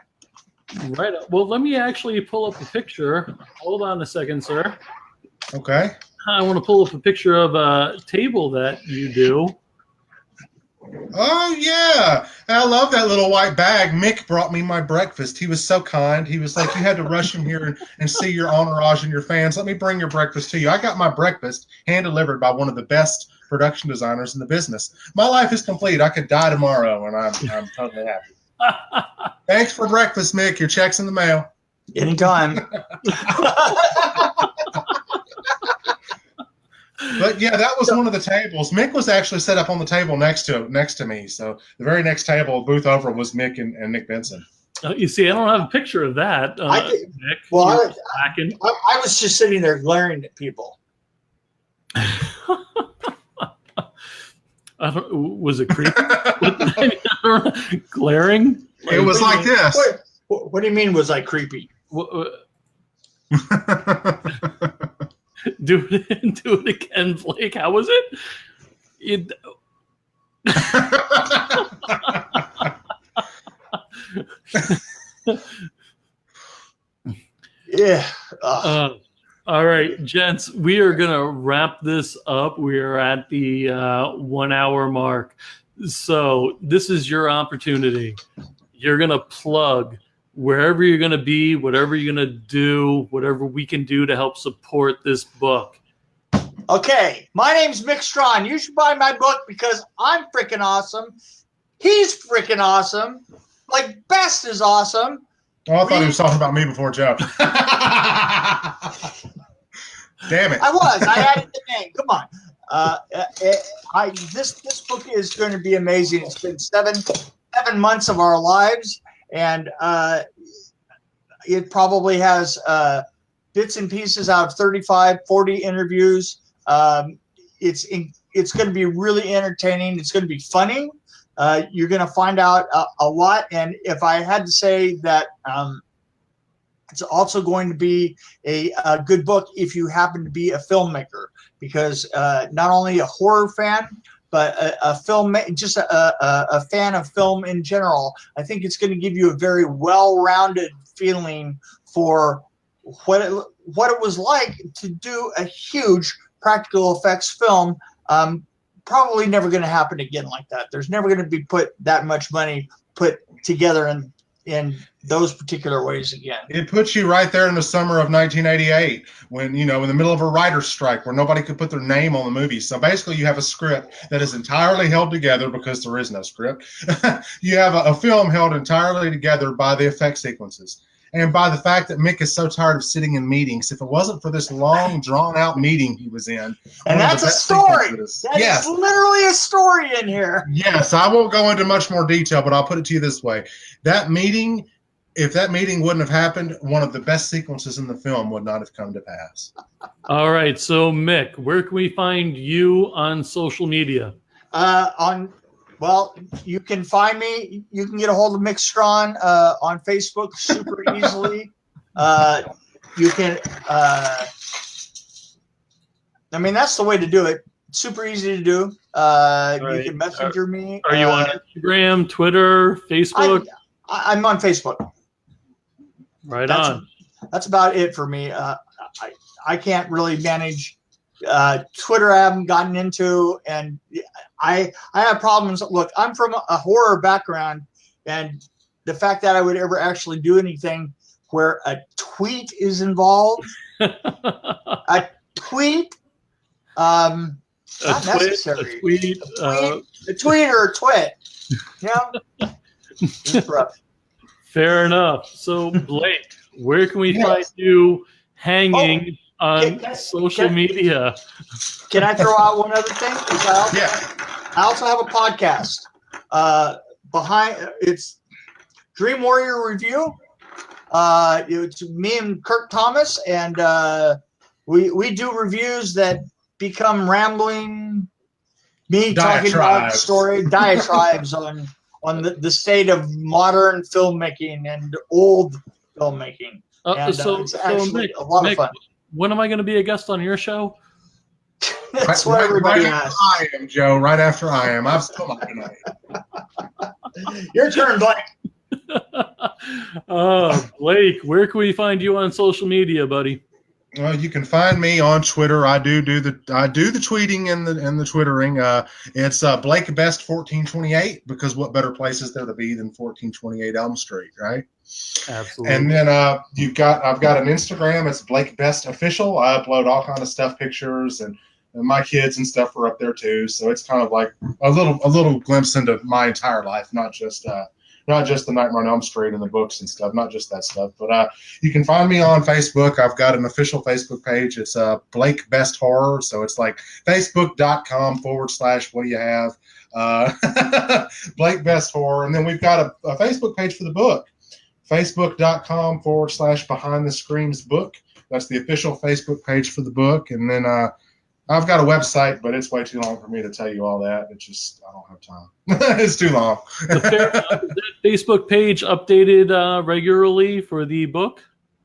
Right. Well, let me actually pull up a picture. Hold on a second, sir. Okay. I want to pull up a picture of a table that you do. Oh, yeah. I love that little white bag. Mick brought me my breakfast. He was so kind. He was like, you had to rush in here and see your entourage and your fans. Let me bring your breakfast to you. I got my breakfast hand-delivered by one of the best production designers in the business. My life is complete. I could die tomorrow, and I'm totally happy. Thanks for breakfast, Mick. Your check's in the mail. Anytime. But yeah, that was one of the tables. Mick was actually set up on the table next to me. So the very next table, booth over, was Mick and Nick Benson. You see, I don't have a picture of that. Nick, I was just sitting there glaring at people. Was it creepy? Glaring? It was like this. What do you mean? Was I creepy? Do it again, Blake. How was it? Yeah. All right, gents, we are going to wrap this up. We are at the 1 hour mark. So this is your opportunity. You're going to plug wherever you're going to be, whatever you're going to do, whatever we can do to help support this book. Okay, my name's Mick Strawn. You should buy my book because I'm freaking awesome. He's freaking awesome. Like, Best is awesome. Oh, I thought he was talking about me before Joe. Damn it. I added the name. Come on. This book is going to be amazing. It's been seven months of our lives. And it probably has bits and pieces out of 35, 40 interviews. It's going to be really entertaining. It's going to be funny. You're going to find out a lot. And if I had to say that it's also going to be a good book if you happen to be a filmmaker, because not only a horror fan, but a fan of film in general. I think it's going to give you a very well-rounded feeling for what it was like to do a huge practical effects film. Probably never going to happen again like that. There's never going to be put that much money put together in those particular ways again. It puts you right there in the summer of 1988 when, in the middle of a writer's strike where nobody could put their name on the movie. So basically you have a script that is entirely held together because there is no script. You have a film held entirely together by the effect sequences and by the fact that Mick is so tired of sitting in meetings. If it wasn't for this long, drawn-out meeting he was in. And that's a story. That is literally a story in here. Yes, I won't go into much more detail, but I'll put it to you this way. That meeting, if that meeting wouldn't have happened, one of the best sequences in the film would not have come to pass. All right, so Mick, where can we find you on social media? Well, you can find me. You can get a hold of Mick Strawn on Facebook super easily. You can. That's the way to do it. Super easy to do. You can messenger me. Are you on Instagram, Twitter, Facebook? I'm on Facebook. That's about it for me. I can't really manage Twitter. I haven't gotten into, and I have problems. Look, I'm from a horror background, and the fact that I would ever actually do anything where a tweet is involved, a tweet, Not twit, necessary. a tweet. A tweet or a twit. You know? It's rough. Fair enough. So, Blake, where can we Yes. find you hanging on can- social media? Can I throw out one other thing? Yeah. I also have a podcast. It's Dream Warrior Review. It's me and Kirk Thomas, and we do reviews that become rambling. Me talking about the story, diatribes on the state of modern filmmaking and old filmmaking. It's actually Mick, a lot of fun. When am I going to be a guest on your show? That's what everybody right asks. I am, Joe. Right after I am. I'm still not going to. Your turn, Blake. Blake, where can we find you on social media, buddy? Well, you can find me on Twitter. I do the tweeting and the twittering. It's Blake Best 1428, because what better place is there to be than 1428 Elm Street, right? Absolutely. And then I've got an Instagram. It's Blake Best Official. I upload all kind of stuff, pictures, and my kids and stuff are up there too. So it's kind of like a little glimpse into my entire life, not just the Nightmare on Elm Street and the books and stuff, not just that stuff. But you can find me on Facebook. I've got an official Facebook page. It's Blake Best Horror. So it's like facebook.com/ what do you have? Blake Best Horror. And then we've got a Facebook page for the book. Facebook.com/ Behind the Screams book. That's the official Facebook page for the book. And then I've got a website, but it's way too long for me to tell you all that. It's just, I don't have time. It's too long. Is that Facebook page updated regularly for the book?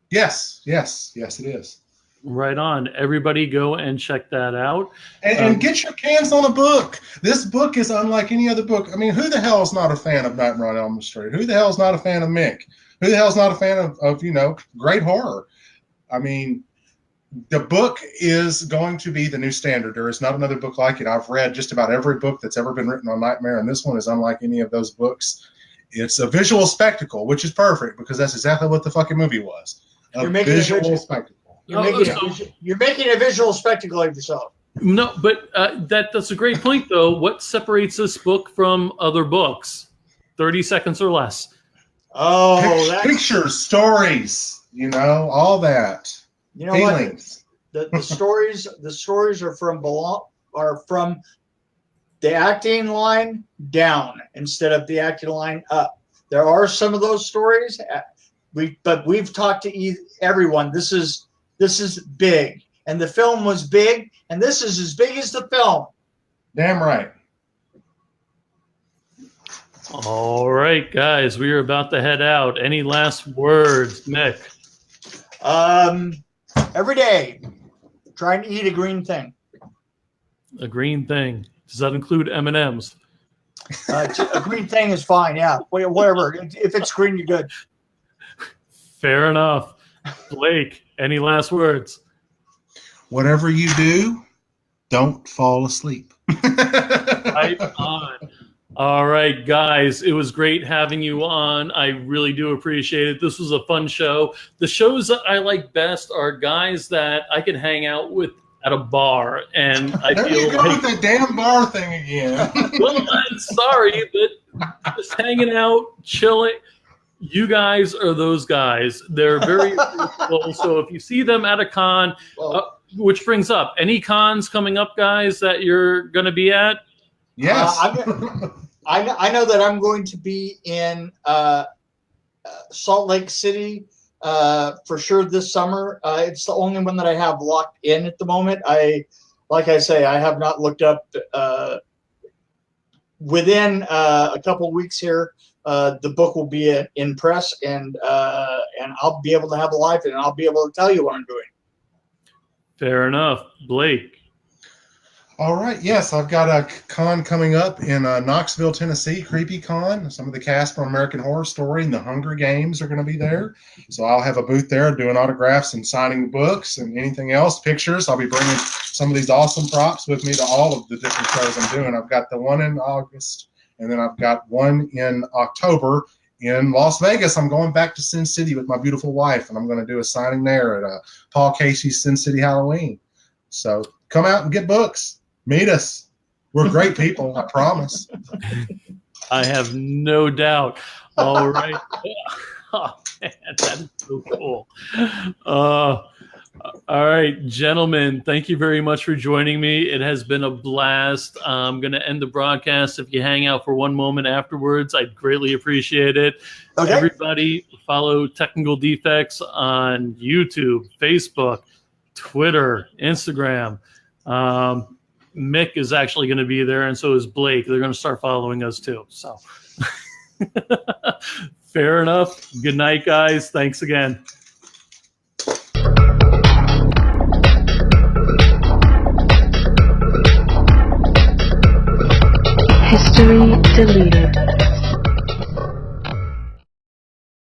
Yes, it is. Right on. Everybody go and check that out. And get your hands on a book. This book is unlike any other book. I mean, who the hell is not a fan of Nightmare on Elm Street? Who the hell is not a fan of Mick? Who the hell is not a fan of great horror? I mean, the book is going to be the new standard. There is not another book like it. I've read just about every book that's ever been written on Nightmare, and this one is unlike any of those books. It's a visual spectacle, which is perfect, because that's exactly what the fucking movie was. You're making visual spectacle. You're making a visual spectacle of yourself. No, but that's a great point, though. What separates this book from other books? 30 seconds or less. Oh, pictures, stories, all that. You know feelings. What? The stories are from the acting line down instead of the acting line up. There are some of those stories, but we've talked to everyone. This is big, and the film was big, and this is as big as the film. Damn right. All right, guys, we are about to head out. Any last words, Mick? Every day, trying to eat a green thing. A green thing. Does that include M&Ms? A green thing is fine, yeah. Whatever. If it's green, you're good. Fair enough. Blake, any last words? Whatever you do, don't fall asleep. Right on. All right, guys, it was great having you on. I really do appreciate it. This was a fun show. The shows that I like best are guys that I can hang out with at a bar, and I there feel you go like, with that damn bar thing again. well, I'm sorry, but just hanging out, chilling. You guys are those guys. They're very cool. So if you see them at a con, which brings up any cons coming up, guys, that you're going to be at? Yes. I know that I'm going to be in Salt Lake City for sure this summer. It's the only one that I have locked in at the moment. Like I say, I have not looked up. Within a couple of weeks here, the book will be in press, and I'll be able to have a life, and I'll be able to tell you what I'm doing. Fair enough. Blake. All right. Yes, I've got a con coming up in Knoxville, Tennessee, Creepy Con. Some of the cast from American Horror Story and the Hunger Games are going to be there. So I'll have a booth there doing autographs and signing books and anything else, pictures. I'll be bringing some of these awesome props with me to all of the different shows I'm doing. I've got the one in August, and then I've got one in October in Las Vegas. I'm going back to Sin City with my beautiful wife, and I'm going to do a signing there at Paul Casey's Sin City Halloween. So come out and get books. Meet us. We're great people, I promise. I have no doubt. All right. Oh, man, that is so cool. All right, gentlemen, thank you very much for joining me. It has been a blast. I'm going to end the broadcast. If you hang out for one moment afterwards, I'd greatly appreciate it. Okay. Everybody follow Technical Defects on YouTube, Facebook, Twitter, Instagram. Mick is actually going to be there, and so is Blake. They're going to start following us too. So fair enough. Good night, guys. Thanks again. History deleted.